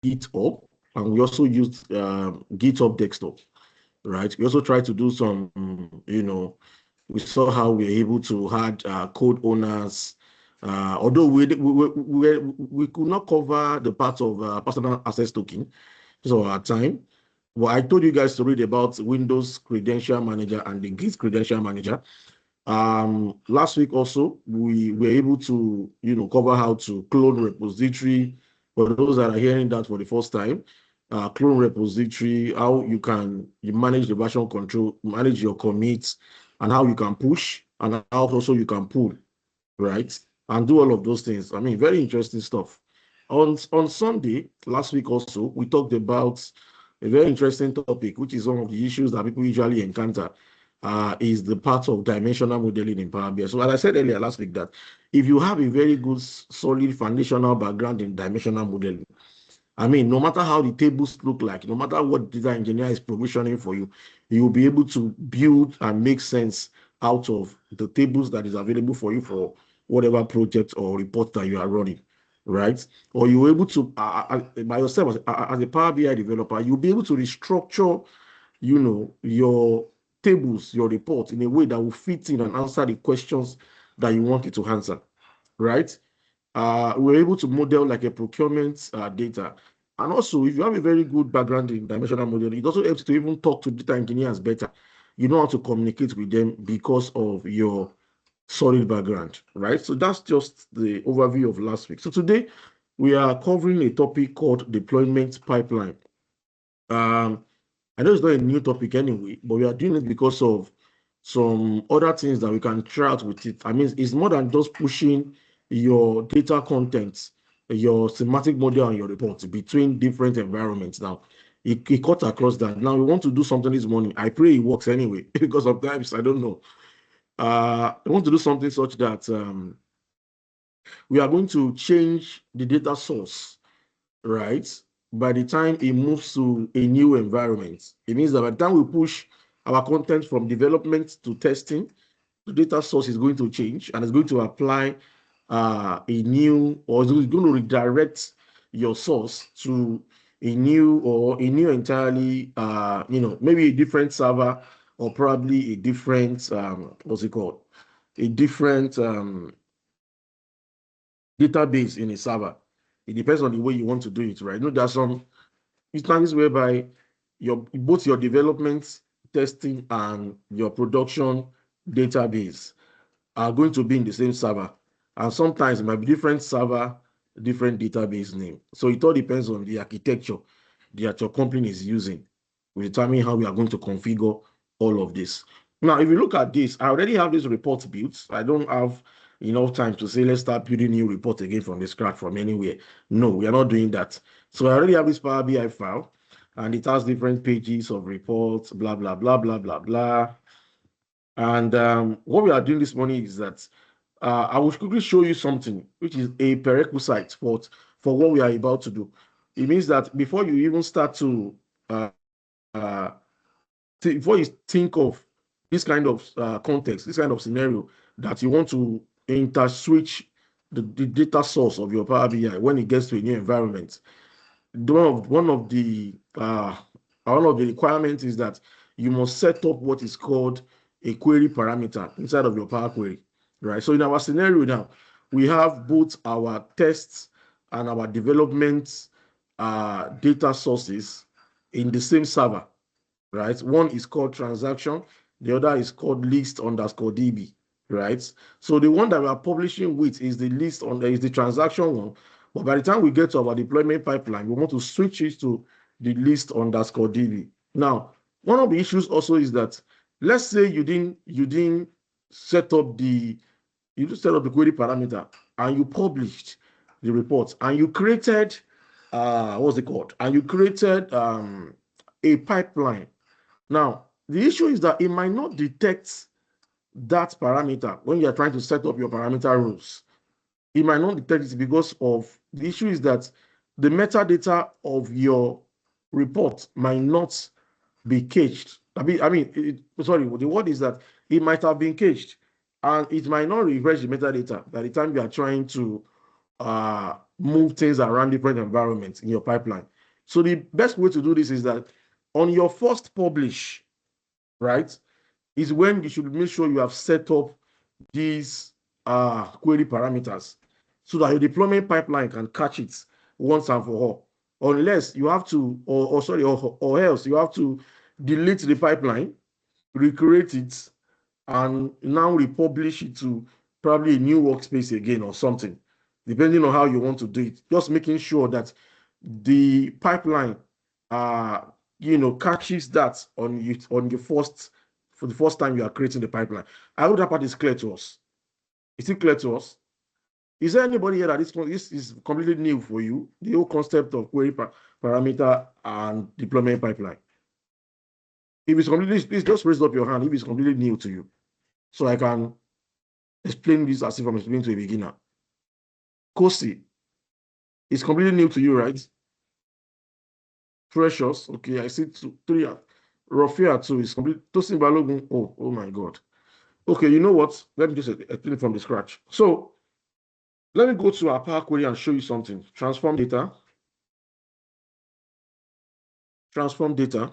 GitHub, and we also use GitHub Desktop, right? We also try to do some, we saw how we were able to add code owners. Although we could not cover the part of personal access token because of our time. Well, I told you guys to read about Windows Credential Manager and the Git Credential Manager. Last week also, we were able to, cover how to clone repository. For those that are hearing that for the first time, clone repository, how you manage the version control, manage your commits, and how you can push, and how also you can pull, right? And do all of those things. I mean, very interesting stuff. On Sunday, last week also, we talked about a very interesting topic, which is one of the issues that people usually encounter, is the part of dimensional modeling in Power BI. So as I said earlier last week, that if you have a very good, solid foundational background in dimensional modeling, I mean, no matter how the tables look like, no matter what data engineer is provisioning for you, you'll be able to build and make sense out of the tables that is available for you for whatever project or report that you are running, right? Or you're able to, by yourself as a Power BI developer, you'll be able to restructure, your tables, your reports in a way that will fit in and answer the questions that you want it to answer, right? We're able to model like a procurement data. And also, if you have a very good background in dimensional modeling, it also helps to even talk to data engineers better. You know how to communicate with them because of your solid background, right? So that's just the overview of last week. So today, we are covering a topic called deployment pipeline. Um, I know it's not a new topic anyway, but we are doing it because of some other things that we can try out with it. I mean, it's more than just pushing your data content, your semantic model, and your reports between different environments. Now, it cuts across that. Now, we want to do something this morning. I pray it works anyway, because sometimes I don't know. I want to do something such that we are going to change the data source, right? By the time it moves to a new environment, it means that by the time we push our content from development to testing, the data source is going to change and it's going to apply a new, or it's going to redirect your source to a new entirely, maybe a different server, or probably a different, what's it called? A different database in a server. It depends on the way you want to do it, right? There are some instances whereby both your development, testing, and your production database are going to be in the same server. And sometimes it might be different server, different database name. So it all depends on the architecture that your company is using. We determine how we are going to configure all of this. Now, if you look at this, I already have this report built. I don't have enough time to say, let's start building new report again from the scratch from anywhere. No, we are not doing that. So I already have this Power BI file, and it has different pages of reports, blah, blah, blah, blah, blah, blah. And what we are doing this morning is that I will quickly show you something, which is a prerequisite for what we are about to do. It means that before you even start to, uh, before you think of this kind of context, this kind of scenario, that you want to switch the data source of your Power BI when it gets to a new environment, one of the requirements is that you must set up what is called a query parameter inside of your Power Query, right? So in our scenario now, we have both our tests and our development data sources in the same server, right? One is called transaction, the other is called list_db, right? So the one that we are publishing with is the transaction one. But by the time we get to our deployment pipeline, we want to switch it to the list_db. Now, one of the issues also is that, let's say you didn't set up the query parameter, and you published the report, and you created what's it called? And you created a pipeline. Now, the issue is that it might not detect that parameter when you are trying to set up your parameter rules. It might not detect it because of the issue is that the metadata of your report might not be caged. Sorry, the word is that it might have been caged, and it might not refresh the metadata by the time you are trying to move things around different environments in your pipeline. So the best way to do this is that on your first publish, right, is when you should make sure you have set up these query parameters so that your deployment pipeline can catch it once and for all. Unless you have to, or else you have to delete the pipeline, recreate it, and now republish it to probably a new workspace again or something, depending on how you want to do it. Just making sure that the pipeline, catches that on you on your first for the first time you are creating the pipeline. I hope that part is clear to us. Is it clear to us? Is there anybody here that this is completely new for you? The whole concept of query parameter and deployment pipeline. If it's completely, please just raise up your hand if it's completely new to you, so I can explain this as if I'm explaining to a beginner. Kosi, it's completely new to you, right? Precious, okay, I see three. Rafia too is complete. Tosin Balogun, oh my God. Okay, you know what? Let me just explain it from the scratch. So let me go to our Power Query and show you something. Transform data. Transform data.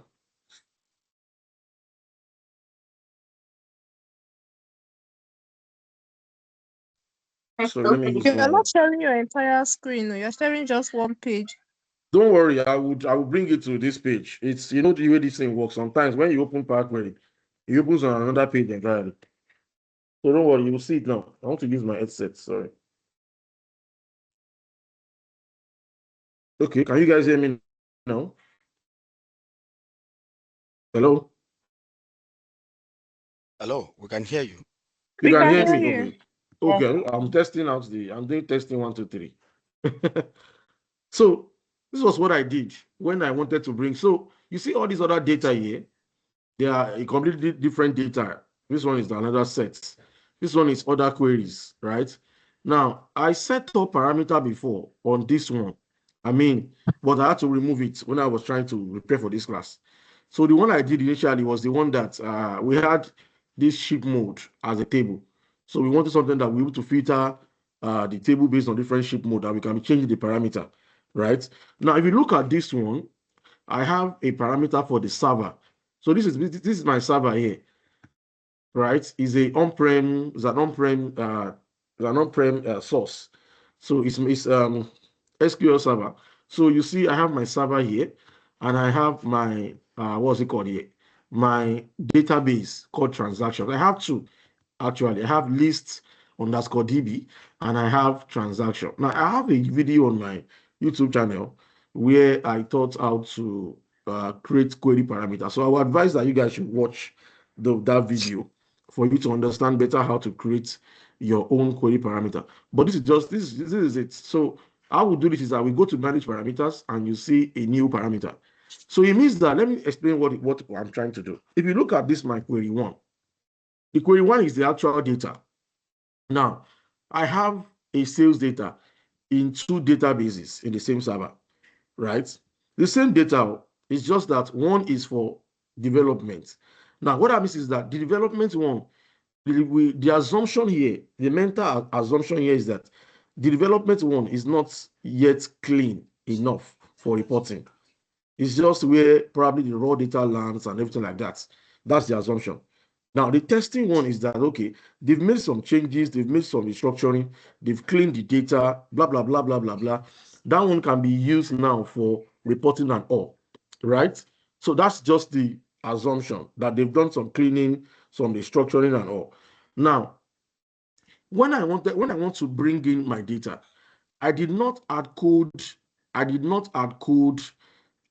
So let me use You're not sharing your entire screen. You're sharing just one page. Don't worry, I will bring it to this page. It's the way this thing works. Sometimes when you open Power Query, it opens on another page entirely. So don't worry, you will see it now. I want to use my headset. Sorry. Okay, can you guys hear me now? Hello? Hello, we can hear you. You can hear me? You. Okay. Okay, I'm testing out I'm doing testing 1, 2, 3. So this was what I did when I wanted to bring. So you see all these other data here, they are a completely different data. This one is another set. This one is other queries, right? Now, I set up parameter before on this one. But I had to remove it when I was trying to prepare for this class. So the one I did initially was the one that we had this ship mode as a table. So we wanted something that we were able to filter the table based on different ship mode, and we can change the parameter, right? Now, if you look at this one, I have a parameter for the server. So this is my server here, right? Is an on-prem source. So it's SQL server. So you see, I have my server here, and I have my what's it called here? My database called transactions. I have two actually. I have list underscore DB, and I have transaction. Now I have a video on my YouTube channel where I taught how to create query parameters. So I would advise that you guys should watch that video for you to understand better how to create your own query parameter. But this is it. So how we do this is that we go to manage parameters and you see a new parameter. So it means that, let me explain what I'm trying to do. If you look at this, my query one, the query one is the actual data. Now, I have a sales data in two databases in the same server, right? The same data is just that one is for development. Now, what that means is that the development one, the assumption here, the mental assumption here is that the development one is not yet clean enough for reporting. It's just where probably the raw data lands and everything like that. That's the assumption. Now, the testing one is that, okay, they've made some changes, they've made some restructuring, they've cleaned the data, blah, blah, blah, blah, blah, blah. That one can be used now for reporting and all, right? So that's just the assumption that they've done some cleaning, some restructuring and all. Now, when I want to bring in my data, I did not add code.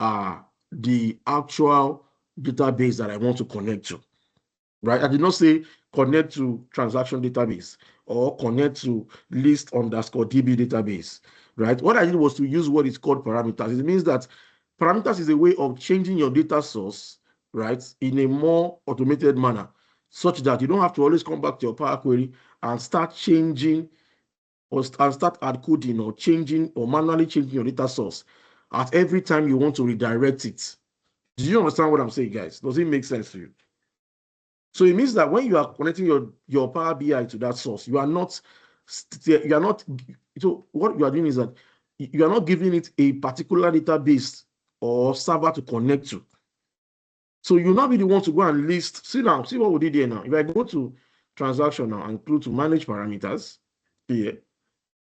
The actual database that I want to connect to, right? I did not say connect to transaction database or connect to list underscore DB database, right? What I did was to use what is called parameters. It means that parameters is a way of changing your data source, right, in a more automated manner, such that you don't have to always come back to your Power Query and start changing and start hard coding or changing or manually changing your data source at every time you want to redirect it. Do you understand what I'm saying, guys? Does it make sense to you? So it means that when you are connecting your Power BI to that source, so what you are doing is that you are not giving it a particular database or server to connect to. So you'll not be the one to go and list. See now, see what we did here now. If I go to transaction now and go to manage parameters here,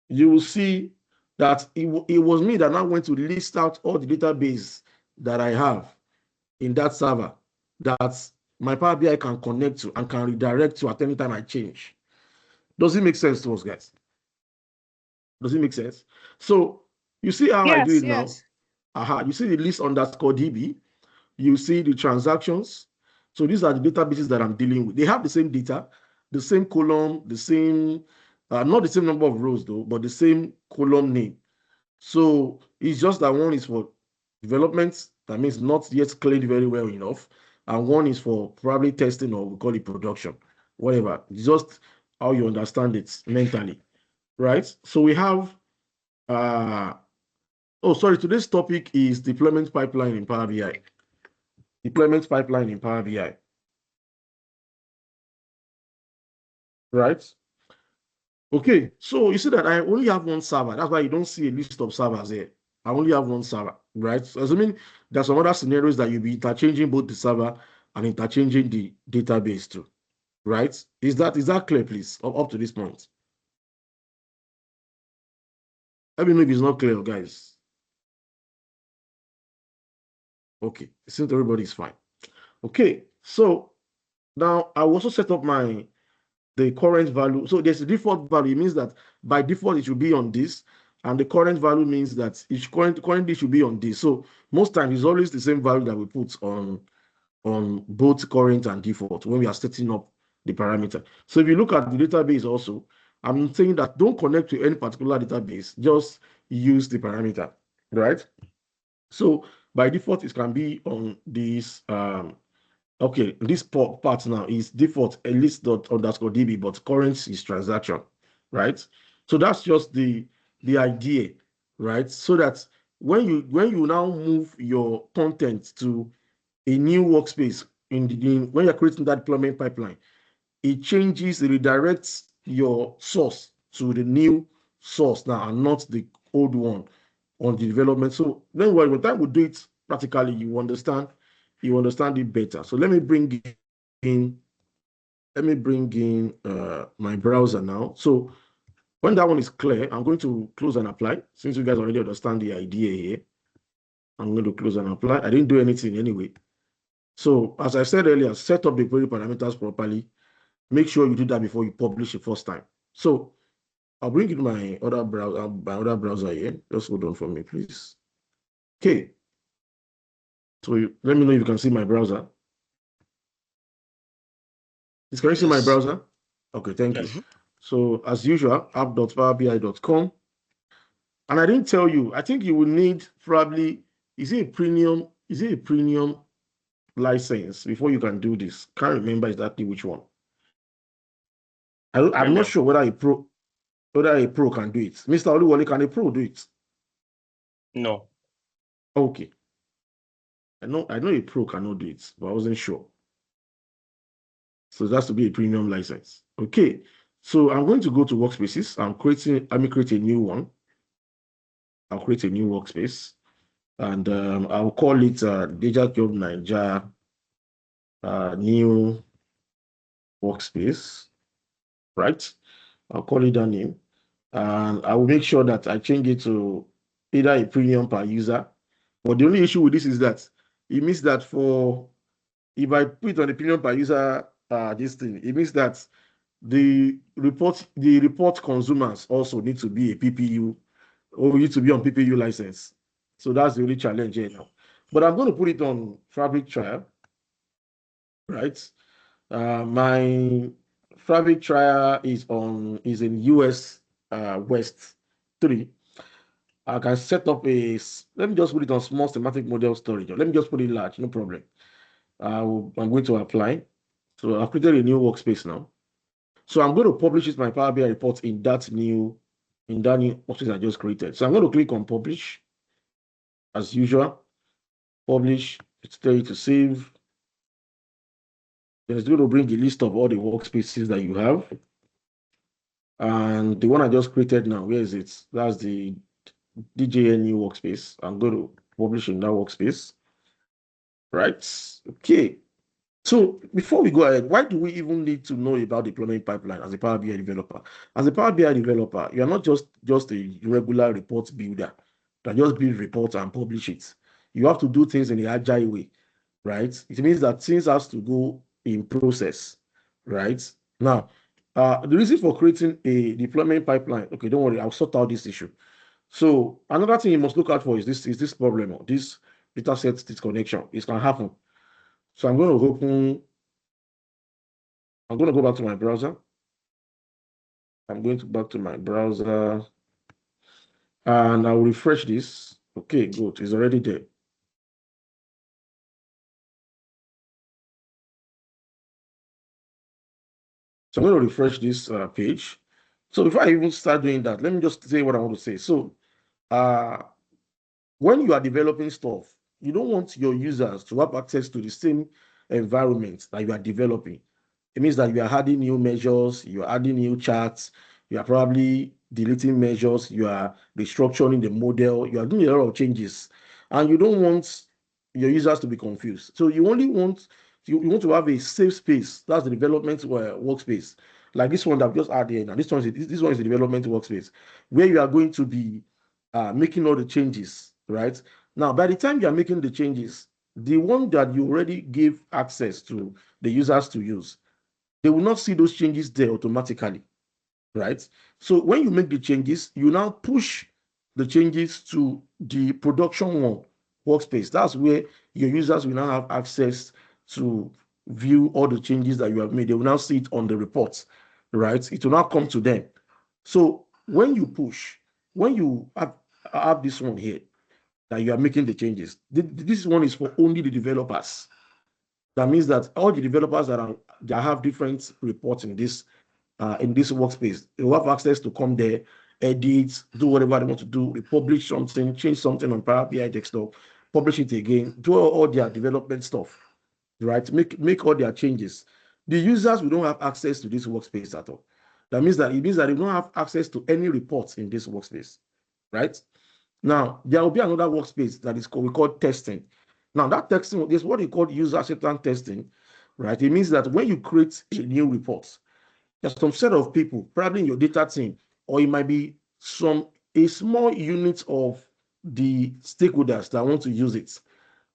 you will see that it was me that now went to list out all the database that I have in that server that my Power BI can connect to and can redirect to at any time I change. Does it make sense to us, guys? Does it make sense? So you see how I do Yes, it now? yes. You see the list underscore DB. You see the transactions. So these are the databases that I'm dealing with. They have the same data, the same column, the same, not the same number of rows though, but the same column name. So it's just that one is for development, that means not yet cleaned very well enough, and one is for probably testing, or we call it production, whatever. It's just how you understand it mentally, right? So we have, today's topic is deployment pipeline in Power BI. Deployment pipeline in Power BI, right? Okay, so you see that I only have one server. That's why you don't see a list of servers here. I only have one server, right? So assuming there's some other scenarios that you'll be interchanging both the server and interchanging the database too, right? Is that clear, please, up to this point? Let me know if it's not clear, guys. Okay, it seems everybody's fine. Okay, so now I will also set up the current value. So there's a default value. It means that by default it should be on this, and the current value means that it currently should be on this. So most times it's always the same value that we put on both current and default when we are setting up the parameter. So if you look at the database also, I'm saying that don't connect to any particular database, just use the parameter, right? So by default it can be on this okay, this part now is default a list dot underscore DB, but current is transaction, right? So that's just the idea, right? So that when you now move your content to a new workspace when you're creating that deployment pipeline, it redirects your source to the new source now and not the old one on the development. So then by the time we do it practically, you understand it better. So let me bring in my browser now. So when that one is clear, I'm going to close and apply. Since you guys already understand the idea here, I'm going to close and apply. I didn't do anything anyway. So as I said earlier, set up the query parameters properly. Make sure you do that before you publish the first time. So I'll bring in my other browser here. Just hold on for me, please. Okay. So let me know if you can see my browser. Can you see my browser? Okay, thank you. So as usual, app.powerbi.com. And I didn't tell you, I think you will need probably, is it a premium license before you can do this? Can't remember exactly which one. I'm not sure whether a pro can do it. Mr. Oluwole, can a pro do it? No. Okay. I know a pro cannot do it, but I wasn't sure. So it has to be a premium license. Okay. So I'm going to go to workspaces. Let me create a new one. I'll create a new workspace, and I'll call it Data Job Nigeria new workspace, right? I'll call it that name, and I will make sure that I change it to either a premium per user. But the only issue with this is that it means that if I put it on the premium per user this thing, it means that the report consumers also need to be a PPU, or need to be on PPU license. So that's the only challenge here now. But I'm going to put it on Fabric Trial, right? My Fabric Trial is in US West 3. I can set up let me just put it on small semantic model storage. Let me just put it large, no problem. I'm going to apply. So I've created a new workspace now. So I'm going to publish my Power BI report in that new workspace I just created. So I'm going to click on publish as usual. Publish, it's telling you to save. Then it's going to bring a list of all the workspaces that you have. And the one I just created now, where is it? That's the DJNU workspace. I'm going to publish in that workspace. Right? Okay. So before we go ahead, why do we even need to know about deployment pipeline as a Power BI developer? As a Power BI developer, you are not just a regular report builder that just build reports and publish it. You have to do things in the agile way, right? It means that things has to go in process, right? Now, the reason for creating a deployment pipeline, okay, don't worry, I'll sort out this issue. So another thing you must look out for is this problem, or this data set disconnection. It can happen. So I'm going to go back to my browser. I'm going back to my browser and I'll refresh this. Okay, good. It's already there. So I'm going to refresh this page. So before I even start doing that, let me just say what I want to say. So when you are developing stuff, you don't want your users to have access to the same environment that you are developing. It means that you are adding new measures, you are adding new charts, you are probably deleting measures, you are restructuring the model, you are doing a lot of changes, and you don't want your users to be confused. So you only want you want to have a safe space. That's the development workspace, like this one that I've just added here. Now this one is the development workspace where you are going to be making all the changes. Right now, by the time you are making the changes, the one that you already gave access to the users to use, they will not see those changes there automatically, right? So when you make the changes, you now push the changes to the production one workspace. That's where your users will now have access to view all the changes that you have made. They will now see it on the reports, right? It will now come to them. So when you push, when you have this one here, that you are making the changes, this one is for only the developers. That means that all the developers that have different reports in this workspace, they will have access to come there, edit, do whatever they want to do, republish something, change something on Power BI desktop, publish it again, do all their development stuff, right? Make all their changes. The users will don't have access to this workspace at all. It means that they don't have access to any reports in this workspace, right? Now, there will be another workspace that is we call testing. Now, that testing is what we call user acceptance testing, right? It means that when you create a new report, there's some set of people, probably in your data team, or it might be a small unit of the stakeholders that want to use it.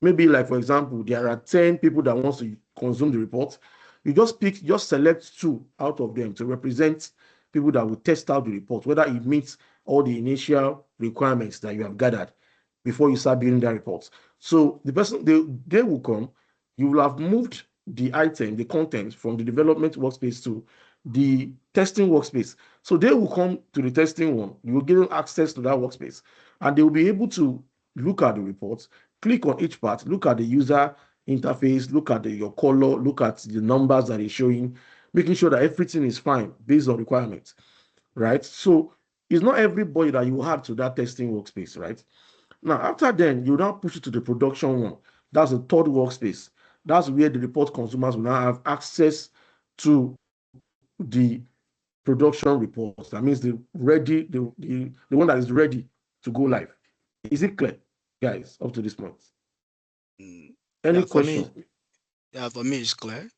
Maybe, like, for example, there are 10 people that want to consume the report. You just select 2 out of them to represent people that will test out the report, whether it meets all the initial requirements that you have gathered before you start building that report. So the person, they will come, you will have moved the item, the content from the development workspace to the testing workspace. So they will come to the testing one, you will give them access to that workspace, and they will be able to look at the reports, click on each part, look at the user interface, look at your color, look at the numbers that is showing, making sure that everything is fine based on requirements, right? So it's not everybody that you have to that testing workspace, right? Now, after then, you now push it to the production one. That's the third workspace. That's where the report consumers will now have access to the production reports. That means the one that is ready to go live. Is it clear, guys, up to this point? Any Yeah, question? for me, it's clear.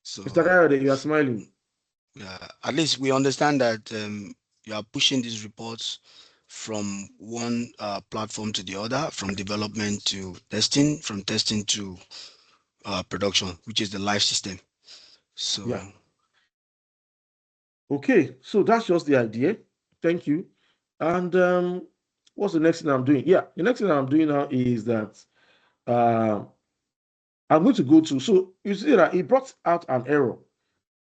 So, Mr. Kayode, you are smiling. yeah, at least we understand that you are pushing these reports from one platform to the other, from development to testing, from testing to production, which is the live system. So, Yeah. Okay, so that's just the idea. Thank you. And what's the next thing I'm doing? Yeah, the next thing I'm doing now is that uh, I'm going to go to. So you see that he brought out an error.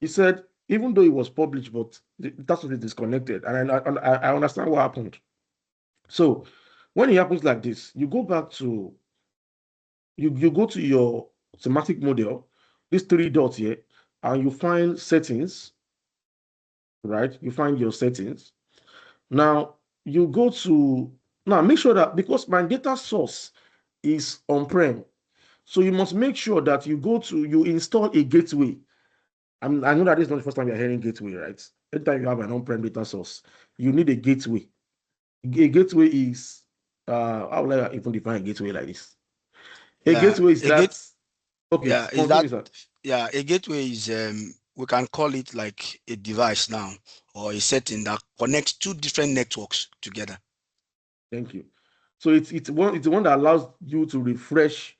He said even though it was published, but that's what is disconnected, and I understand what happened. So when it happens like this, you go back to you go to your semantic model, these 3 dots here, and you find settings, right? You find your settings. Now you go to make sure that because my data source is on-prem, so you must make sure that you install a gateway. I know that this is not the first time you're hearing gateway, right? Anytime you have an on-prem data source, you need a gateway. A gateway is how will I even define a gateway like this? A Yeah, gateway is a that. gate, Okay, yeah, is continue, that, sir. yeah, a gateway is we can call it like a device now or a setting that connects two different networks together. Thank you. So it's the one that allows you to refresh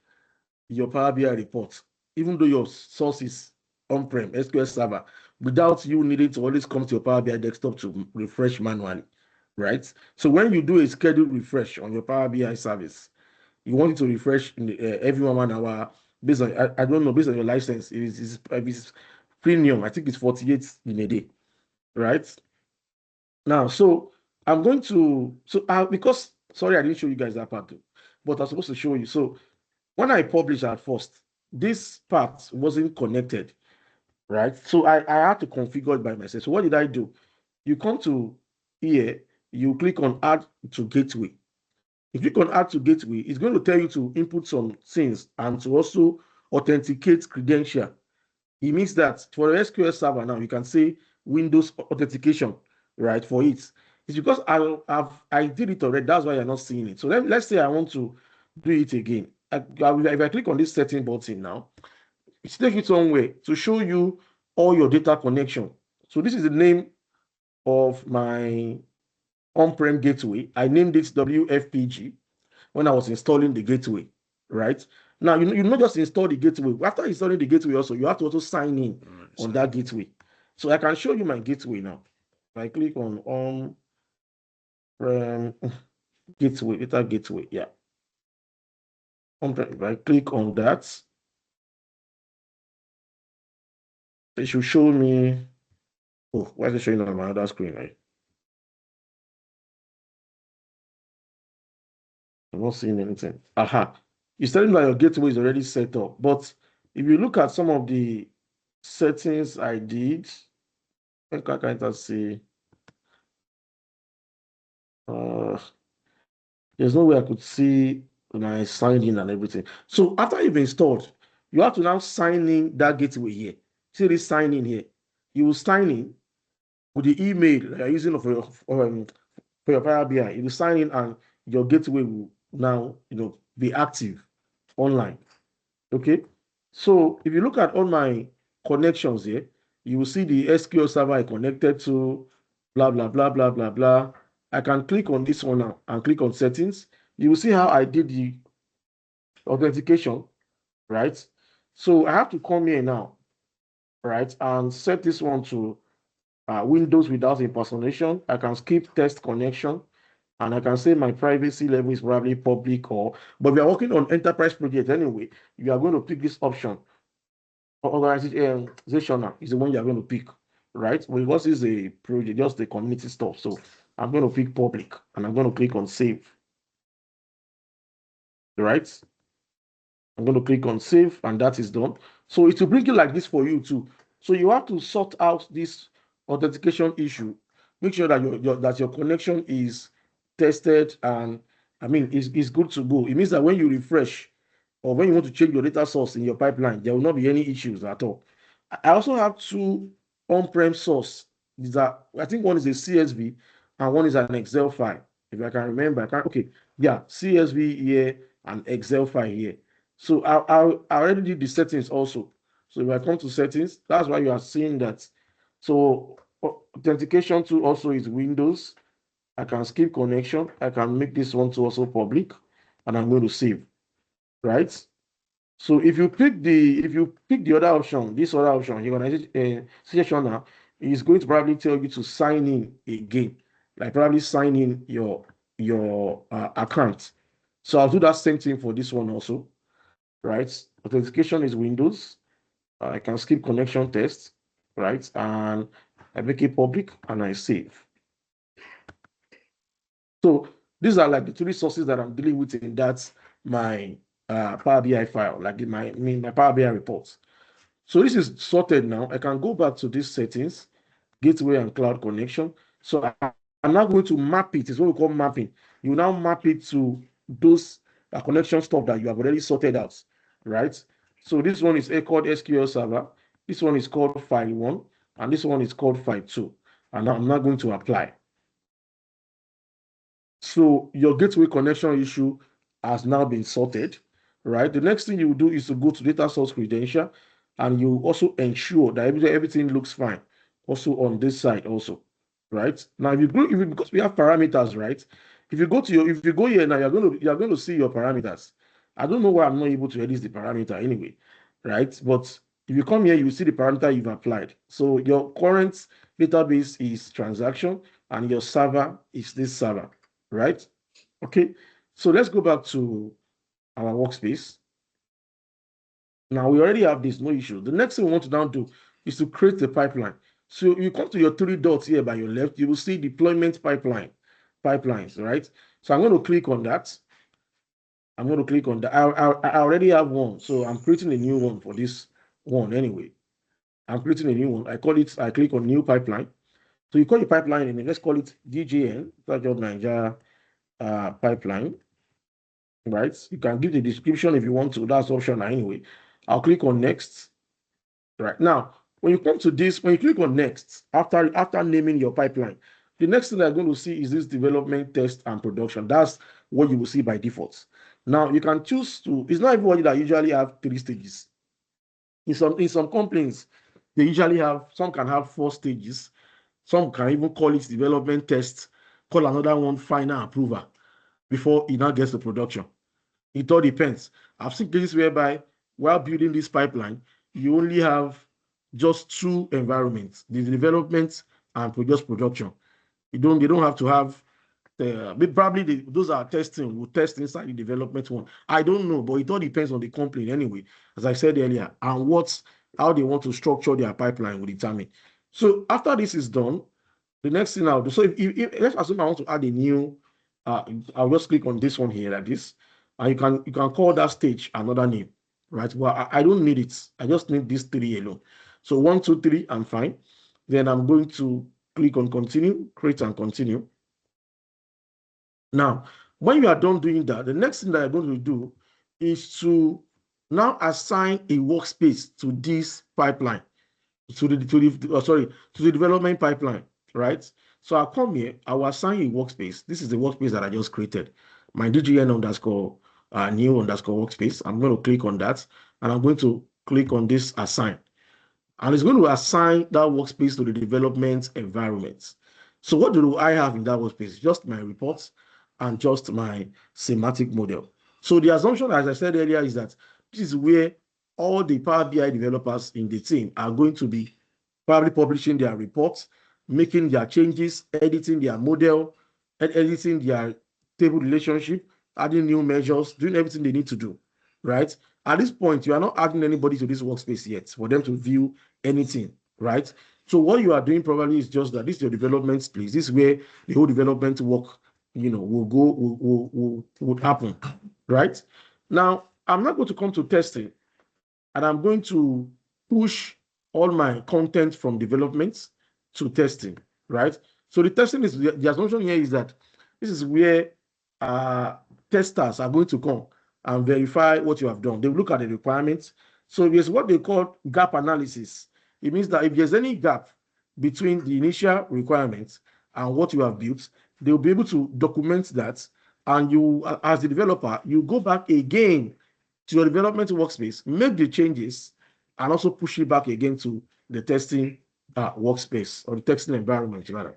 your Power BI report, even though your source is on-prem SQL Server, without you needing to always come to your Power BI desktop to refresh manually, right? So when you do a scheduled refresh on your Power BI service, you want it to refresh in every 1 hour based on I don't know based on your license. It's premium. I think it's 48 in a day, right? Now, so I'm going to because sorry I didn't show you guys that part, but I'm supposed to show you. So when I published at first, this part wasn't connected, right? So I had to configure it by myself. So what did I do? You come to here, you click on add to gateway. If you click on add to gateway, it's going to tell you to input some things and to also authenticate credential. It means that for the SQL Server now, you can say Windows authentication, right? For it, it's because I did it already. That's why you're not seeing it. So let's say I want to do it again. If I click on this setting button now, it's take you somewhere to show you all your data connection. So this is the name of my on-prem gateway. I named it WFPG when I was installing the gateway, right? Now, you not just install the gateway. After installing the gateway also, you have to also sign in on that gateway. So I can show you my gateway now. If I click on gateway, data gateway, yeah. If I click on that, it should show me. Oh, why is it showing on my other screen, right? I'm not seeing anything. Aha. It's telling me that your gateway is already set up. But if you look at some of the settings I did, I can't see. There's no way I could see my sign in and everything. So after you've installed, you have to now sign in that gateway here. See this sign in here. You will sign in with the email that you're using for your Power BI. You will sign in and your gateway will now be active online. Okay. So if you look at all my connections here, you will see the SQL server I connected to, blah, blah, blah, blah, blah, blah. I can click on this one now and click on settings. You will see how I did the authentication, right? So I have to come here now, right, and set this one to Windows without impersonation. I can skip test connection, and I can say my privacy level is probably public but we are working on enterprise project anyway. You are going to pick this option. Organization is the one you are going to pick, right? Well, because it's a project, just the community stuff. So I'm going to pick public, and I'm going to click on save, right? I'm going to click on save, and that is done. So it will bring it like this for you too. So you have to sort out this authentication issue. Make sure that your connection is tested and I mean is good to go. It means that when you refresh or when you want to change your data source in your pipeline, there will not be any issues at all. I also have two on-prem source. These are, I think one is a CSV and one is an Excel file. If I can remember, okay, yeah, CSV here and Excel file here. So I already did the settings also. So if I come to settings, that's why you are seeing that. So authentication tool also is Windows. I can skip connection. I can make this one to also public, and I'm going to save, right? So if you pick the other option, this other option, you're gonna session now is going to probably tell you to sign in again, like probably sign in your account. So I'll do that same thing for this one also, right? Authentication is Windows. I can skip connection test, right? And I make it public and I save. So these are like the three sources that I'm dealing with in that my Power BI file, like in my Power BI reports. So this is sorted now. I can go back to these settings, gateway and cloud connection. So I'm now going to map it. It's what we call mapping. You now map it to those connection stuff that you have already sorted out, right? So this one is called SQL Server. This one is called File 1, and this one is called File 2. And I'm now going to apply. So your gateway connection issue has now been sorted, right? The next thing you do is to go to data source credential, and you also ensure that everything looks fine. Also on this side, also, right? Now, because we have parameters, right? If you go here now, you're going to see your parameters. I don't know why I'm not able to edit the parameter anyway, right? But if you come here, you see the parameter you've applied. So your current database is transaction, and your server is this server, right? Okay, so let's go back to our workspace. Now we already have this, no issue. The next thing we want to now do is to create the pipeline. So you come to your three dots here by your left, you will see deployment pipelines, right? So I'm going to click on that. I'm going to click on that. I already have one, so I'm creating a new one for this one anyway. I'm creating a new one. I click on new pipeline. So you call your pipeline and let's call it DJN, that's your Nigeria pipeline, right? You can give the description if you want to. That's optional anyway. I'll click on next. Right now, when you come to this, when you click on next, after naming your pipeline, the next thing you're going to see is this development, test, and production. That's what you will see by default. Now you can choose to. It's not everybody that usually have 3 stages. In some companies, they usually have, some can have 4 stages. Some can even call it development test, call another one final approval before it now gets to production. It all depends. I've seen cases whereby while building this pipeline, you only have just 2 environments, the development and just production. They don't have to have probably those are testing, will test inside the development one. I don't know, but it all depends on the company anyway, as I said earlier, and how they want to structure their pipeline will determine. So after this is done, the next thing I'll do, so if let's assume I want to add a new, I'll just click on this one here like this, and you can call that stage another name, right? Well, I don't need it. I just need these 3 alone. So 1, 2, 3, I'm fine. Then I'm going to click on continue, create and continue. Now, when you are done doing that, the next thing that you're going to do is to now assign a workspace to this pipeline, to the development pipeline, right? So I'll come here, I will assign a workspace. This is the workspace that I just created, my DGN underscore new underscore workspace. I'm going to click on that, and I'm going to click on this assign. And it's going to assign that workspace to the development environment. So what do I have in that workspace? Just my reports and just my semantic model. So the assumption, as I said earlier, is that this is where all the Power BI developers in the team are going to be probably publishing their reports, making their changes, editing their model, editing their table relationship, adding new measures, doing everything they need to do, right? At this point, you are not adding anybody to this workspace yet for them to view anything, right? So what you are doing probably is just that this is your development space. This is where the whole development work, will happen, right? Now, I'm not going to come to testing, and I'm going to push all my content from development to testing, right? So the testing is, the assumption here is that this is where testers are going to come and verify what you have done. They will look at the requirements. So there's what they call gap analysis. It means that if there's any gap between the initial requirements and what you have built, they'll be able to document that. And you, as the developer, you go back again to your development workspace, make the changes, and also push it back again to the testing workspace, or the testing environment, rather.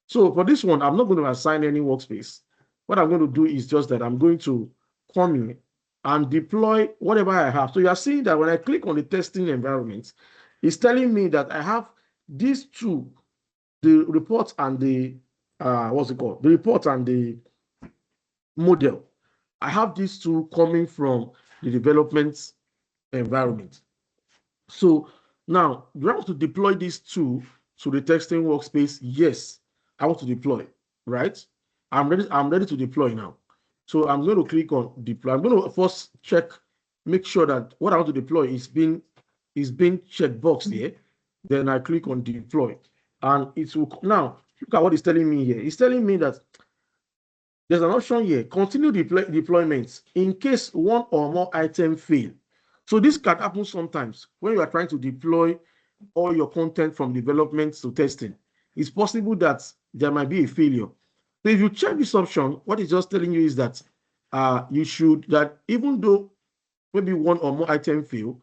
So for this one, I'm not going to assign any workspace. What I'm going to do is just that I'm going to come in and deploy whatever I have. So you are seeing that when I click on the testing environment, it's telling me that I have these 2, the report and the the report and the model. I have these 2 coming from the development environment. So now, do I want to deploy these 2 to the testing workspace? Yes, I want to deploy, right? I'm ready to deploy now. So I'm going to click on deploy. I'm going to first check, make sure that what I want to deploy is being checked boxed here. Then I click on deploy, and it will now look at what it's telling me here. It's telling me that there's an option here, continue deployments in case one or more items fail. So this can happen sometimes when you are trying to deploy all your content from development to testing. It's possible that there might be a failure. So if you check this option, what it's just telling you is that you should, that even though maybe one or more item fail,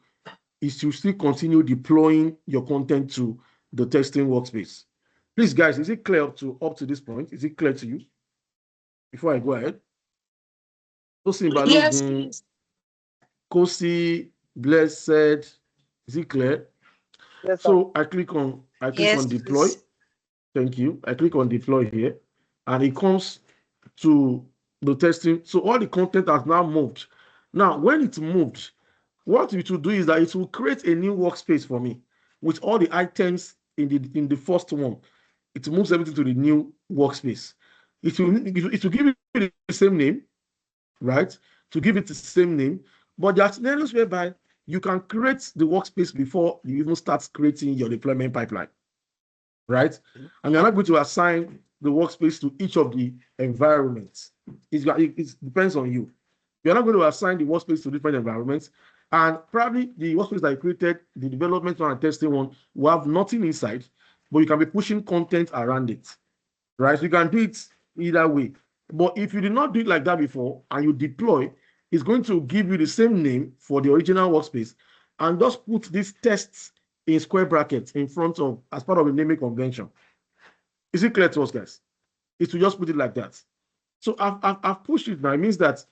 is to still continue deploying your content to the testing workspace. Please, guys, is it clear up to this point? Is it clear to you? Before I go ahead. Yes, please. Kosi, Blessed, is it clear? Yes, sir. So I click on deploy. Please. Thank you. I click on deploy here, and it comes to the testing. So all the content has now moved. Now, when it's moved, what it will do is that it will create a new workspace for me with all the items in the first one. It moves everything to the new workspace. It will give it the same name, right? To give it the same name, but there are scenarios whereby you can create the workspace before you even start creating your deployment pipeline, right? And you're not going to assign the workspace to each of the environments. It depends on you. You're not going to assign the workspace to different environments, and probably the workspace that you created, the development one and testing one, will have nothing inside, but you can be pushing content around it, right? So you can do it either way. But if you did not do it like that before and you deploy, it's going to give you the same name for the original workspace and just put these tests in square brackets in front of as part of the naming convention. Is it clear to us, guys? It's to just put it like that. So I've pushed it now. It means that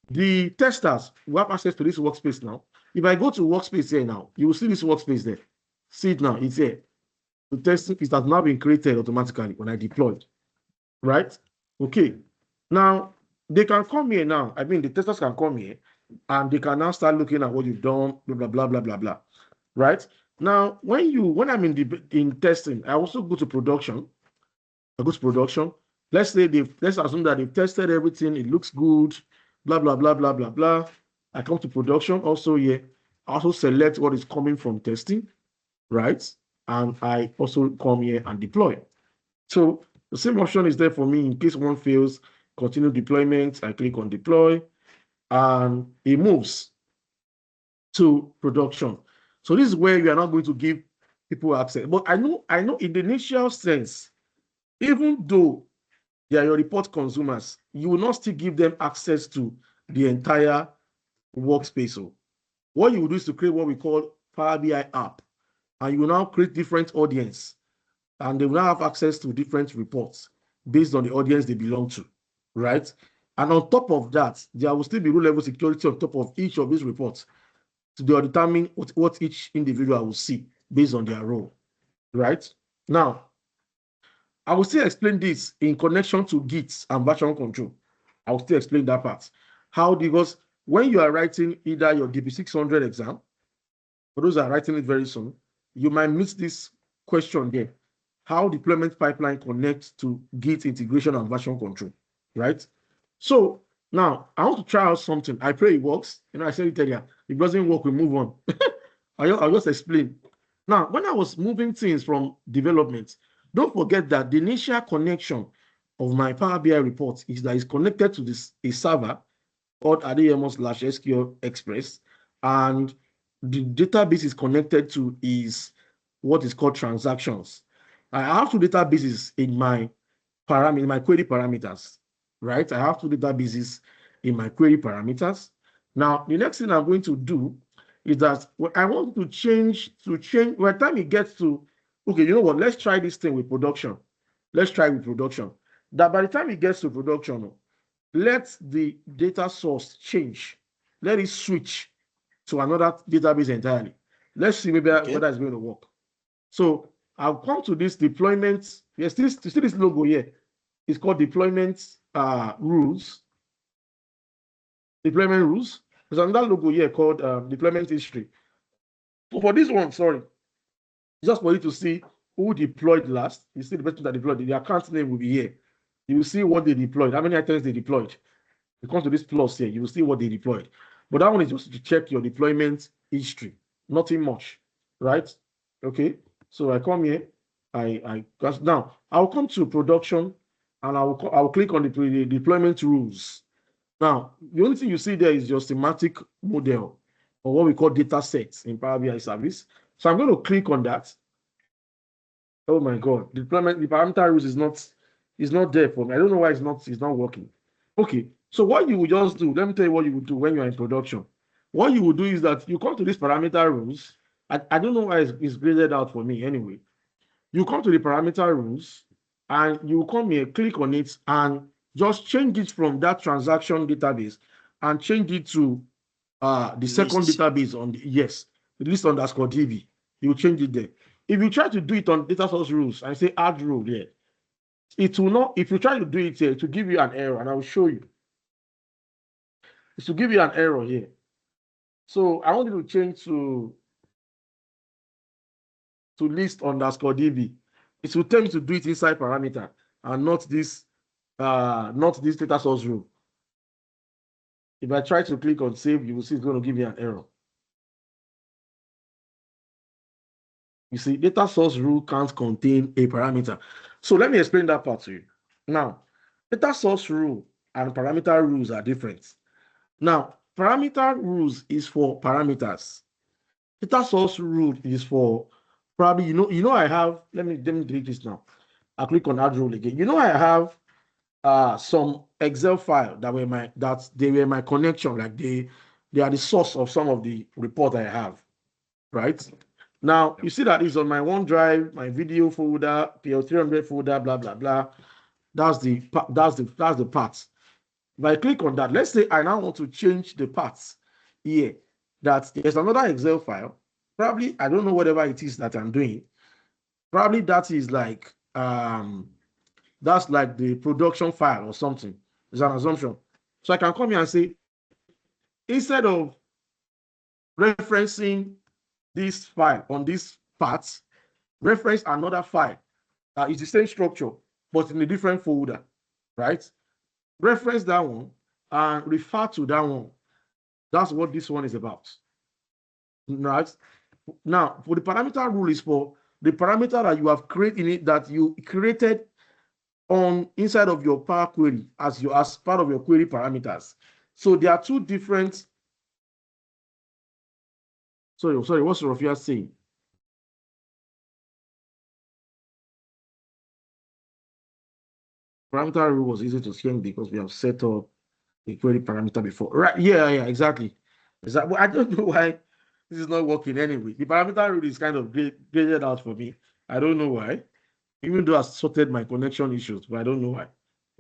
the testers will have access to this workspace now. If I go to workspace here now, you will see this workspace there. See it now, it's here. The testing is has now been created automatically when I deployed, right? Okay. Now, they can come here now. I mean, the testers can come here and they can now start looking at what you've done, blah, blah, blah, blah, blah, blah, right? Now, when I'm in testing, I also go to production. I go to production. Let's assume that they've tested everything. It looks good, blah, blah, blah, blah, blah, blah. I come to production also here. I also select what is coming from testing, right? And I also come here and deploy. So the same option is there for me in case one fails. Continue deployment. I click on deploy, and it moves to production. So this is where you are not going to give people access. But I know in the initial sense, even though they are your report consumers, you will not still give them access to the entire workspace. So what you will do is to create what we call Power BI app, and you will now create different audience, and they will now have access to different reports based on the audience they belong to, right? And on top of that, there will still be role level security on top of each of these reports to determine what each individual will see based on their role, right? Now, I will still explain this in connection to Git and version control. I will still explain that part. How, because when you are writing either your DP600 exam, for those that are writing it very soon, you might miss this question there. How deployment pipeline connects to Git integration and version control, right? So now I want to try out something. I pray it works. I said it earlier. If it doesn't work, we move on. I'll just explain. Now, when I was moving things from development, don't forget that the initial connection of my Power BI report is that it's connected to a server called ADMO/SQL Express, and the database is connected to is what is called transactions. I have two databases in my query parameters, right? I have two databases in my query parameters. Now, the next thing I'm going to do is that I want to change by the time it gets to, okay, you know what? Let's try this thing with production. Let's try with production. That by the time it gets to production, let the data source change. Let it switch to another database entirely. Let's see maybe whether it's going to work. So I'll come to this deployment. Yes, this logo here is called deployment rules. Deployment rules. There's another logo here called deployment history. So for this one, sorry, just for you to see who deployed last. You see the person that deployed. The account name will be here. You will see what they deployed, how many items they deployed. It comes to this plus here. You will see what they deployed. But that one is just to check your deployment history. Nothing much, right? Okay. So I come here. Now I'll come to production, and I'll click on the deployment rules. Now the only thing you see there is your schematic model, or what we call data sets in Power BI service. So I'm going to click on that. Oh my God, the parameter rules is not It's not there for me. I don't know why it's not working. Okay, so what you would just do, let me tell you what you would do when you're in production. What you would do is that you come to these parameter rules. I don't know why it's graded out for me anyway. You come to the parameter rules and you come here, click on it, and just change it from that transaction database and change it to the second List. database on the list underscore DB. You change it there. If you try to do it on data source rules and say add rule here, it will not. If you try to do it here, it will give you an error, and I will show you. It will give you an error here. So I want you to change to list underscore DB. It will tell me to do it inside parameter and not this data source rule. If I try to click on save, you will see it's going to give me an error. You see, data source rule can't contain a parameter. So let me explain that part to you. Now, data source rule and parameter rules are different. Now, parameter rules is for parameters. Data source rule is for probably, I have, let me delete this now. I'll click on add rule again. I have some Excel file that were my connection, like they are the source of some of the report I have, right? Now you see that it's on my OneDrive, my video folder, PL300 folder, blah blah blah. That's the part. If I click on that, let's say I now want to change the parts here. That there's another Excel file. Probably I don't know whatever it is that I'm doing. Probably that is like that's like the production file or something. It's an assumption. So I can come here and say, instead of referencing this file on this part, reference another file. It's the same structure, but in a different folder, right? Reference that one and refer to that one. That's what this one is about, right? Now, for the parameter rule is for the parameter that you have created, that you created on inside of your Power Query as part of your query parameters. So there are two different. Sorry, what's Rafia saying? Parameter rule was easy to change because we have set up the query parameter before. Right? Yeah, exactly. Exactly. I don't know why this is not working anyway. The parameter rule is kind of graded out for me. I don't know why. Even though I sorted my connection issues, but I don't know why.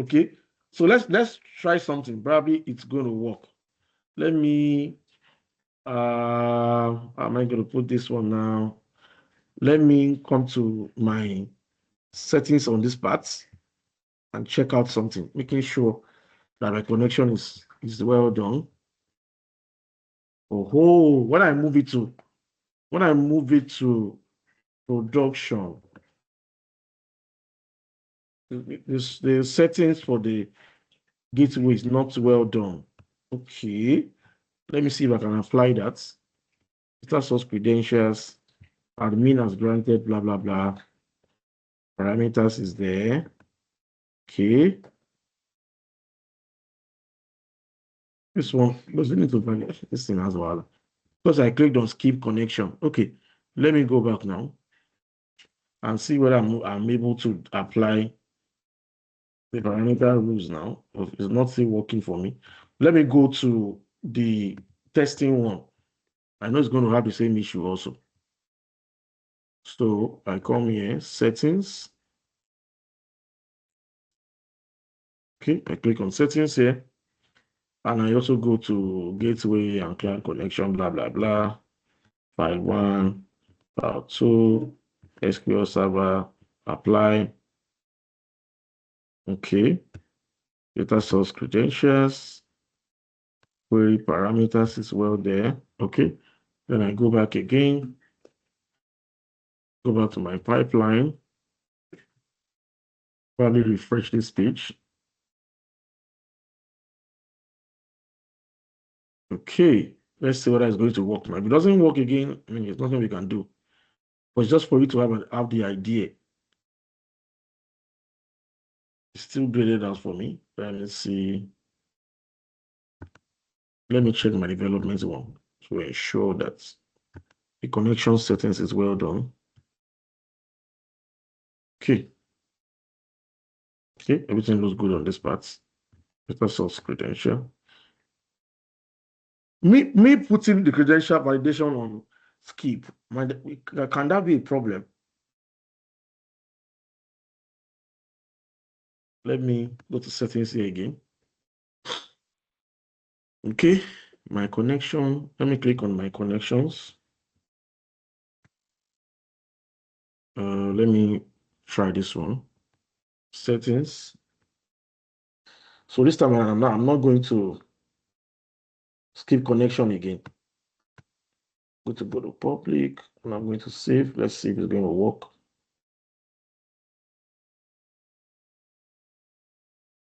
Okay, so let's try something. Probably it's going to work. Let me. How am I going to put this one now? Let me come to my settings on this part and check out something, making sure that my connection is well done. Oh, when I move it to production, the settings for the gateway is not well done. Okay, let me see if I can apply that. Data source credentials, admin has granted, blah blah blah. Parameters is there. Okay. This one doesn't need to validate. This thing as well. Because I clicked on skip connection. Okay, let me go back now and see whether I'm able to apply the parameter rules now. It's not still working for me. Let me go to the testing one. I know it's going to have the same issue also. So I come here, settings. Okay, I click on settings here. And I also go to gateway and client connection, blah, blah, blah. File 1, file 2, SQL Server, apply. Okay. Data source credentials, query parameters is well there. Okay. Then I go back again, go back to my pipeline, probably refresh this page. Okay. Let's see whether it's going to work now. If it doesn't work again, I mean, there's nothing we can do. But it's just for you to have the idea. It's still graded out for me. Let me see. Let me check my development one to ensure that the connection settings is well done. Okay. Okay, everything looks good on this part. Better source credential. Me putting the credential validation on skip, can that be a problem? Let me go to settings here again. Okay, my connection. Let me click on my connections. Let me try this one. Settings. So this time I'm not going to skip connection again. Go to public, and I'm going to save. Let's see if it's going to work.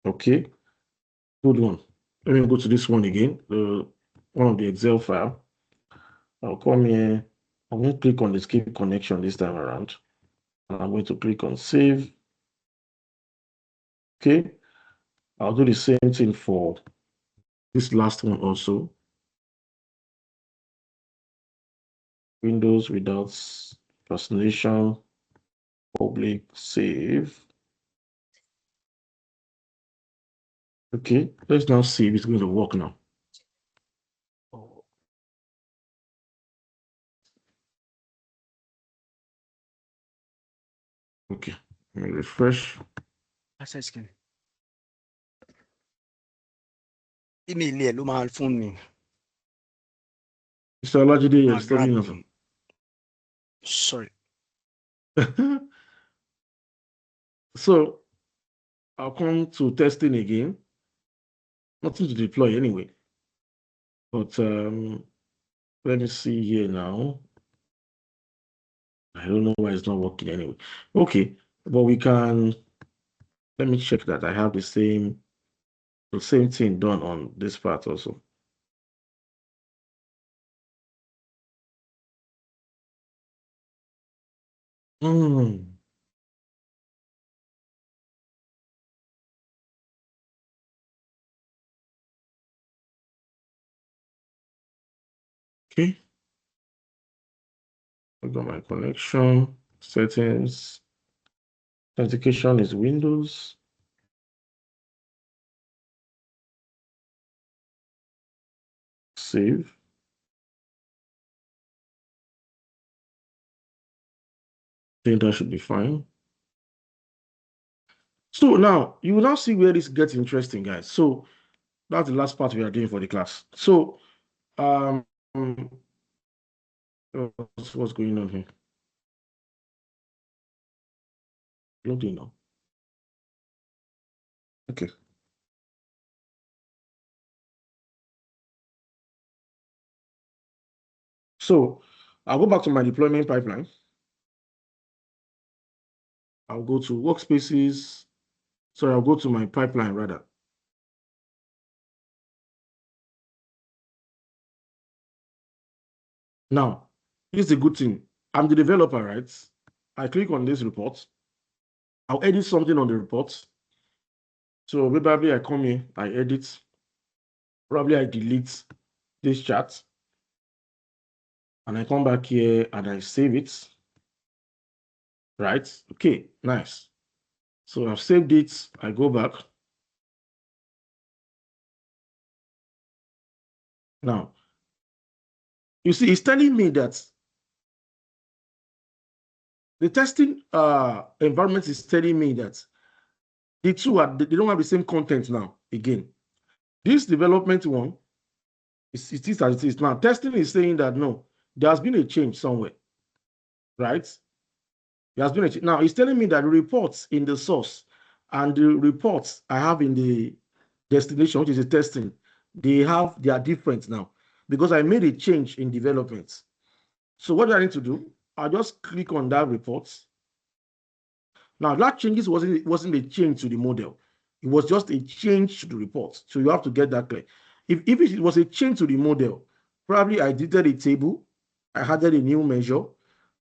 Okay, good one. Let me go to this one again. One of the Excel file. I'll come here. I'm going to click on the skip connection this time around. And I'm going to click on save. Okay, I'll do the same thing for this last one also. Windows without personalization, public, save. Okay, let's now see if it's going to work now. Okay, let me refresh. Access kìíní. Email ẹ̀ ló máa fún mi. Mr. Olajide, you're Máa studying grab also. mi. Sorry. So I'll come to testing again. Nothing to deploy anyway. But let me see here now. I don't know why it's not working anyway. Okay, but we can, let me check that I have the same thing done on this part also. Okay. I got my connection, settings, authentication is Windows. Save. I think that should be fine. So now you will now see where this gets interesting, guys. So that's the last part we are doing for the class. So what's going on here? Loading now. Okay. So I'll go back to my deployment pipeline. I'll go to workspaces. Sorry, I'll go to my pipeline rather. Now, here's the good thing. I'm the developer, right? I click on this report. I'll edit something on the report. So probably I come here, I edit. Probably I delete this chart. And I come back here and I save it. Right? Okay, nice. So I've saved it. I go back. Now, you see, it's telling me that the testing environment is telling me that the two they don't have the same content now again. This development one, it is as it is. Now, testing is saying that no, there has been a change somewhere, right? There has been a change. Now, it's telling me that the reports in the source and the reports I have in the destination, which is the testing, they are different now because I made a change in development. So what do I need to do? I'll just click on that report. Now that changes wasn't a change to the model. It was just a change to the report. So you have to get that clear. If it was a change to the model, probably I deleted a table, I added a new measure,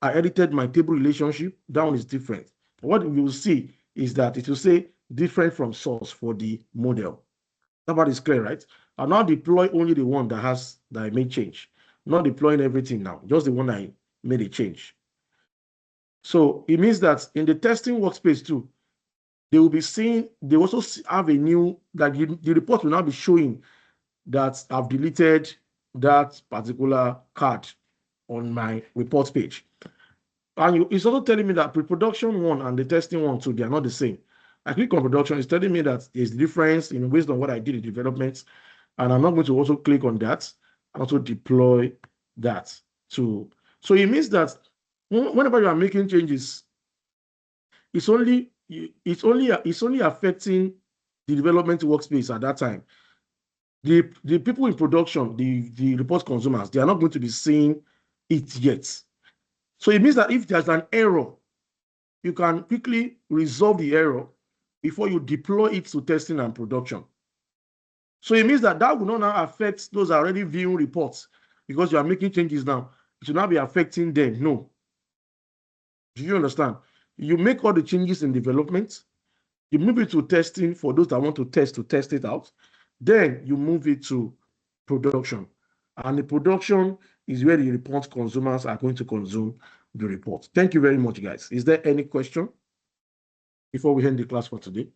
I edited my table relationship. That one is different. What you will see is that it will say different from source for the model. That part is clear, right? I'll now deploy only the one that I made change. Not deploying everything now, just the one I made a change. So it means that in the testing workspace too, they will be seeing, they also have a new, that the report will now be showing that I've deleted that particular card on my report page. And it's also telling me that pre-production one and the testing one too, they are not the same. I click on production, it's telling me that there's a difference based on what I did in development. And I'm not going to also click on that and also deploy that too. So it means that whenever you are making changes, it's only affecting the development workspace at that time. The people in production, the report consumers, they are not going to be seeing it yet. So it means that if there's an error, you can quickly resolve the error before you deploy it to testing and production. So it means that will not now affect those already viewing reports because you are making changes now. It should not be affecting them. No. Do you understand? You make all the changes in development, you move it to testing for those that want to test it out. Then you move it to production. And the production is where the report consumers are going to consume the report. Thank you very much, guys. Is there any question before we end the class for today?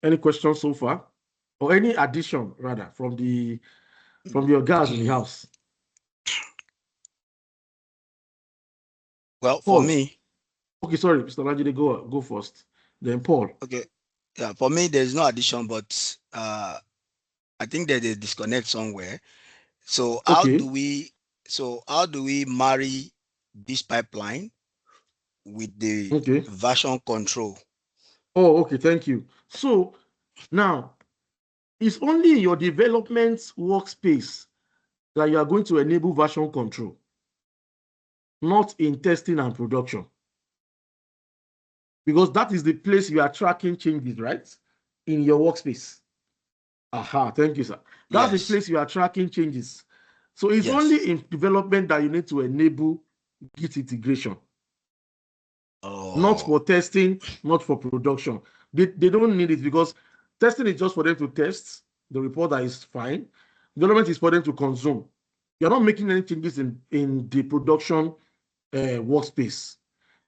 Any questions so far? Or any addition, rather, from your guys in the house? Well, Paul. for me. Okay, sorry, Mr. Lajide, go first. Then Paul. Okay. Yeah, for me, there's no addition, but I think there's a disconnect somewhere. So how do we marry this pipeline with the version control? Oh, okay, thank you. So now it's only in your development workspace that you are going to enable version control, not in testing and production. Because that is the place you are tracking changes, right? In your workspace. Aha, thank you, sir. That's the place you are tracking changes. So it's only in development that you need to enable Git integration. Not for testing, not for production. They don't need it because testing is just for them to test the report that is fine. Development is for them to consume. You're not making any changes in the production workspace.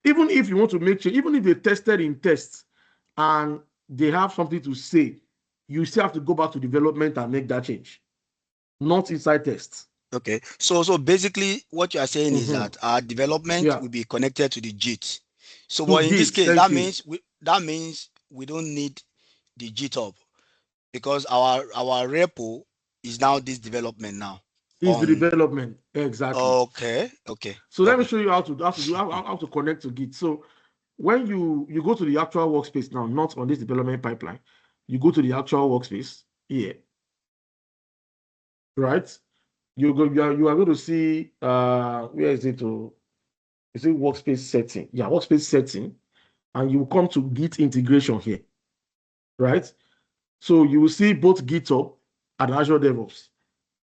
Even if you want to make change, even if they tested in tests and they have something to say, you still have to go back to development and make that change, not inside tests. Okay, so basically what you are saying is that our development will be connected to the Git. So but in this case, that means we don't need the GitHub because our repo is now this development now. Is the development, exactly. Okay. So let me show you how to connect to Git. So when you go to the actual workspace now, not on this development pipeline, you go to the actual workspace here, right? You are going to see where is it? You see workspace setting. Yeah, workspace setting, and you come to Git integration here, right? So you will see both GitHub and Azure DevOps,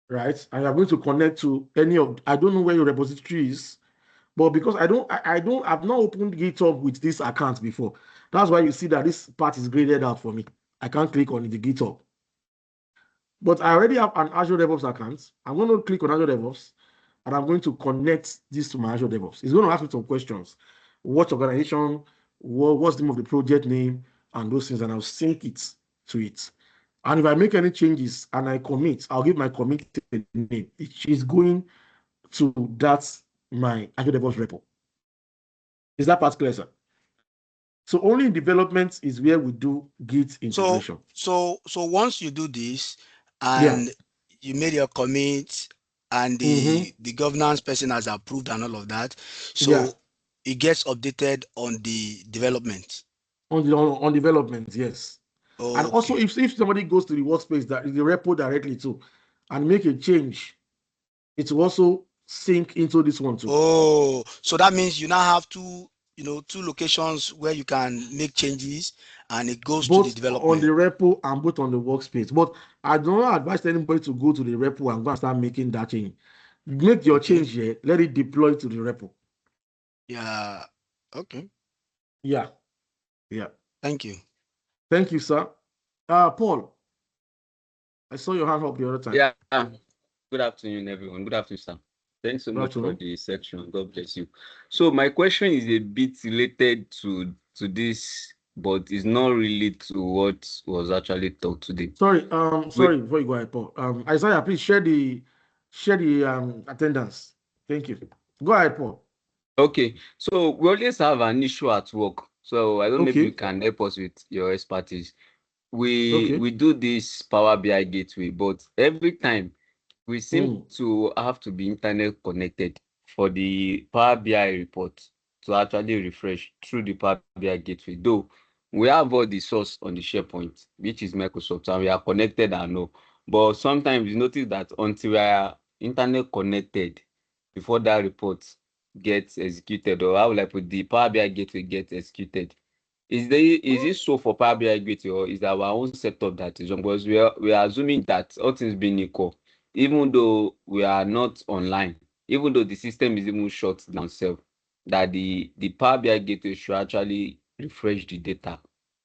right? And you're going to connect to any of, I don't know where your repository is, but because I've not opened GitHub with this account before. That's why you see that this part is graded out for me. I can't click on the GitHub. But I already have an Azure DevOps account. I'm going to click on Azure DevOps, and I'm going to connect this to my Azure DevOps. It's going to ask me some questions. What organization, what's the name of the project name, and those things, and I'll sync it to it. And if I make any changes and I commit, I'll give my commit name. It is going to my Azure DevOps repo. Is that part clear, sir? So only in development is where we do Git integration. So once you do this and you made your commit and the governance person has approved and all of that, so it gets updated on the development. On development, yes. Okay. And also if somebody goes to the workspace, that is the repo directly too, and make a change, it will also sync into this one too. Oh, so that means you now have two locations where you can make changes, and it goes both to the development on the repo and both on the workspace. But I don't advise anybody to go to the repo and go and start making that change. Make your change here, let it deploy to the repo. Yeah. Okay. Yeah. Thank you. Thank you, sir. Paul, I saw your hand up the other time. Yeah. Good afternoon, everyone. Good afternoon, sir. Thanks so Good much for afternoon. the section. God bless you. So my question is a bit related to this, but it's not really to what was actually talked today. Sorry, We, sorry, before you go ahead, Paul. Isaiah, please share the attendance. Thank you. Go ahead, Paul. okay, so we always have an issue at work. So I don't know if you Okay, can help us with your expertise. okay. We do this Power BI gateway, but every time we seem to have to be internet connected for the Power BI report to actually refresh through the Power BI gateway. Though we have all the source on the SharePoint, which is Microsoft, and we are connected and all. But sometimes you notice that until we are internet connected before that report gets executed, or how will I put the Power BI gateway gets executed. Is it so for Power BI gateway, or is our own setup that is wrong? Because we are assuming that all things being equal, even though we are not online, even though the system is even shut down self, that the Power BI gateway should actually refresh the data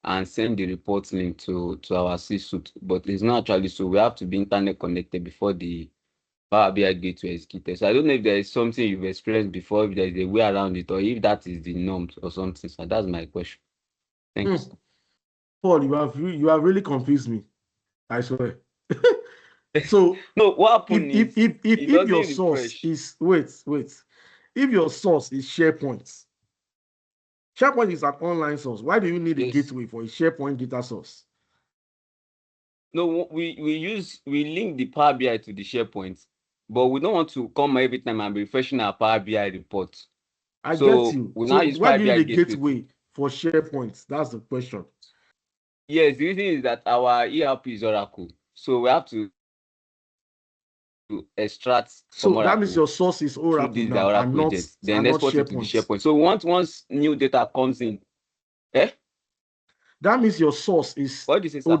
and send the report link to our C-suite. But it's not actually so. We have to be internet connected before the Power BI gateway is executed. So I don't know if there is something you've experienced before, if there is a way around it, or if that is the norm or something. So that's my question. Thanks. Paul, you have really confused me. I swear. So No, what happened is if it doesn't your source refresh. is wait, if your source is SharePoint, SharePoint is an online source. Why do you need a Yes. gateway for a SharePoint data source? No, we link the Power BI to the SharePoint, but we don't want to come every time and be refreshing our Power BI report. I get So you. we So now use why Power do you BI need a gateway. gateway for SharePoint? That's the question. Yes, the reason is that our ERP is Oracle, so we have to extract from So that means Oracle your source is through Oracle this now Oracle agent, then and not export it to the SharePoint. SharePoint. So once new data comes in, That means your source is what do you say, sir?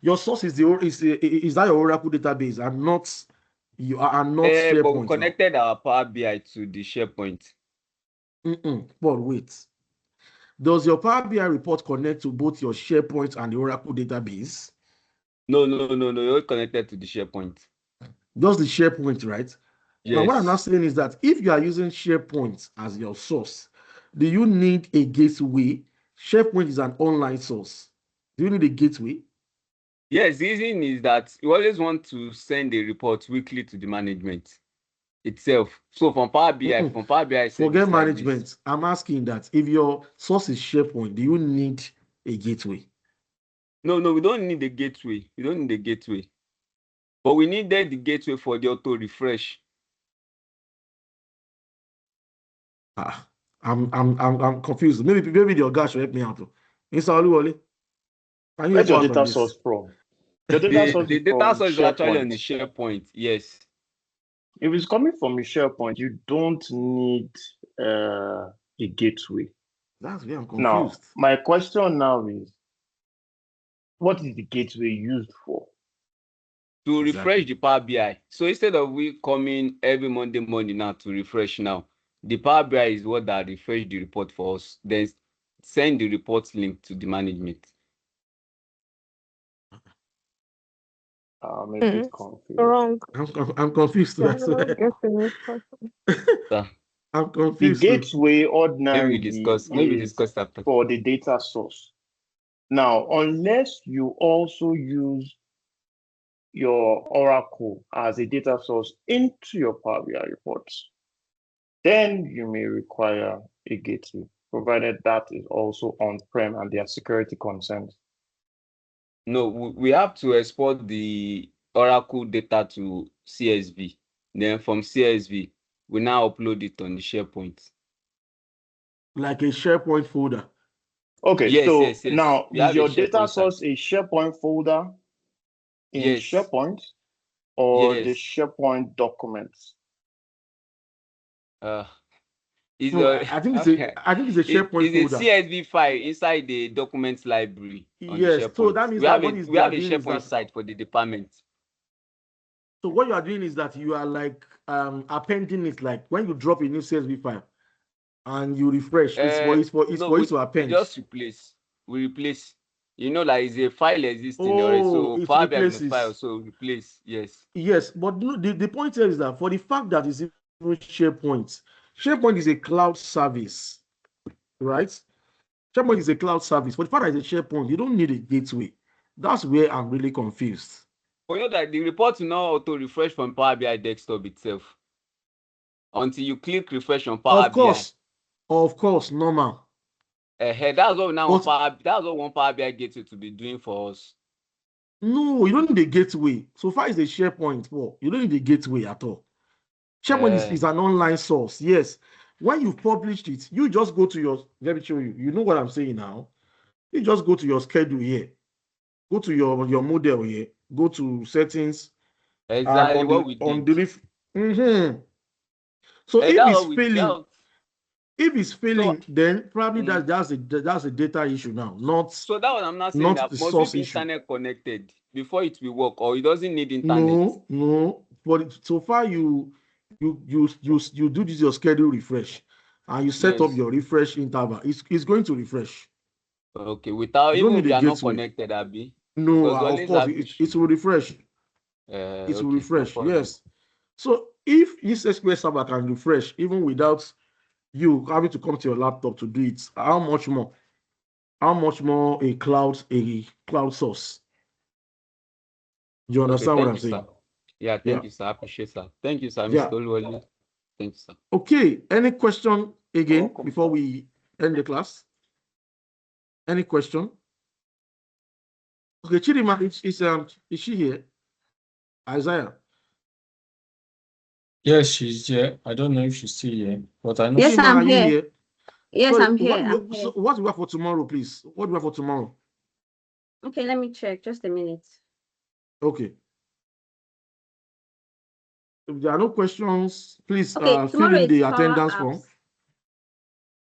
your source is is that your Oracle database and not But we SharePoint now. connected our Power BI to the SharePoint. But wait, does your Power BI report connect to both your SharePoint and the Oracle database? No, you're connected to the SharePoint. Just the SharePoint, right? Yes. Now, what I'm not saying is that if you are using SharePoint as your source, do you need a gateway? SharePoint is an online source. Do you need a gateway? Yes, the reason is that you always want to send a report weekly to the management itself. So from Power BI, Forget service management. like this. I'm asking that if your source is SharePoint, do you need a gateway? No, we don't need a gateway. We don't need a gateway. But we needed the gateway for the auto refresh. I'm confused. Maybe the guy should help me out. Mr. Oluwole, can you Where's help your us on data this? source from? Your data source The is data from source is actually on the SharePoint. SharePoint. Yes. If it's coming from a SharePoint, you don't need a gateway. That's where I'm Now, confused. my question now is, what is the gateway used for? To refresh Exactly. the Power BI. So instead of we coming every Monday morning now to refresh now, the Power BI is what that refresh the report for us. Then send the report link to the management. I'm a bit confused. Wrong. I'm confused. Yeah, That's I don't get the question. So, I'm The confused. gateway ordinarily maybe is discuss after. for the data source. Now, unless you also use your Oracle as a data source into your Power BI reports, then you may require a gateway, provided that is also on-prem and there are security concerns. No, we have to export the Oracle data to CSV. Then from CSV, we now upload it on the SharePoint. Like a SharePoint folder. Okay, Yes, so yes. now We is have a your data SharePoint source site. a SharePoint folder in Yes. SharePoint or the Yes. SharePoint documents? It's No, a I think it's okay. a SharePoint It's a folder. CSV file inside the documents library on the Yes, so SharePoint. that means We that have what we have a doing is SharePoint that site for the department. so what you are doing is that you are like appending it, like when you drop a new CSV file and you refresh, it's for No, it to we append. just replace. We replace. You know, like it's a file existing already. So it Power BI will replaces. notify us, so replace. Yes. Yes, but the point here is that for the fact that it's even SharePoint is a cloud service, right? SharePoint is a cloud service. For the fact that it's a SharePoint, you don't need a gateway. That's where I'm really confused. But you know that the report will not auto refresh from Power BI desktop itself until you click refresh on Power BI. Of course, normal. That's what now that's what one Power BI gateway to be doing for us. No, you don't need a gateway. So far as the SharePoint, well, you don't need a gateway at all. SharePoint is an online source. Yes. When you've published it, you just go to your, let me show you. You know what I'm saying now. You just go to your schedule here. Go to your model here. Go to settings. Exactly what we did. So if it's failing, then probably that's a data issue now, not. So that one I'm not saying that must it be internet connected before it will work, or it doesn't need internet. No. But so far you do this your schedule refresh, and you set up your refresh interval. It's going to refresh. Okay, without even if they are not connected, Abby. No, of course it will refresh. It will refresh. No, yes. So if this SQL server can refresh even without you having to come to your laptop to do it, how much more a cloud source? You understand what I'm saying? Sir. Yeah, thank you, sir. I appreciate it, sir. Thank you, sir. Mr. Oluwole. Thank you, sir. Okay, any question again before we end the class? Any question? Okay, Chidima, is she here? Isaiah. Yes, she's here. I don't know if she's still here, but I know. Yes, Chidima, I'm here. here. Yes, Sorry, I'm here. So what do we have for tomorrow, please? What do we have for tomorrow? Okay, let me check. Just a minute. Okay. If there are no questions, please fill in the attendance form.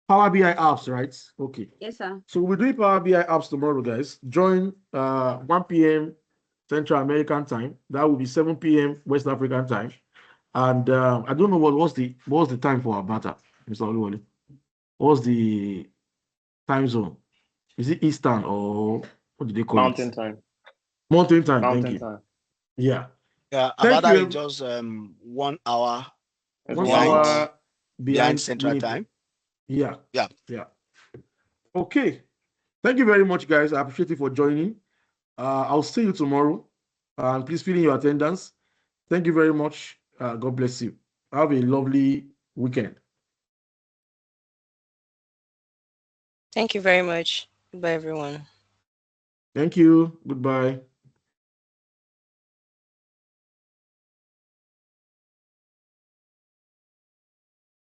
Power BI apps, right? Okay. Yes, sir. So we're doing Power BI apps tomorrow, guys. Join 1 p.m. Central American time. That will be 7 p.m. West African time. And I don't know what's the time for Alberta, Mr. Oluwole. What's the time zone? Is it Eastern or what do they call Mountain it? Time. Mountain time. Mountain thank you. time. Yeah. Yeah, Alberta is just 1 hour. It's 1 hour behind Central Time. Yeah. Yeah. Okay. Thank you very much, guys. I appreciate you for joining. I'll see you tomorrow. And please fill in your attendance. Thank you very much. God bless you. Have a lovely weekend. Thank you very much. Goodbye, everyone. Thank you. Goodbye.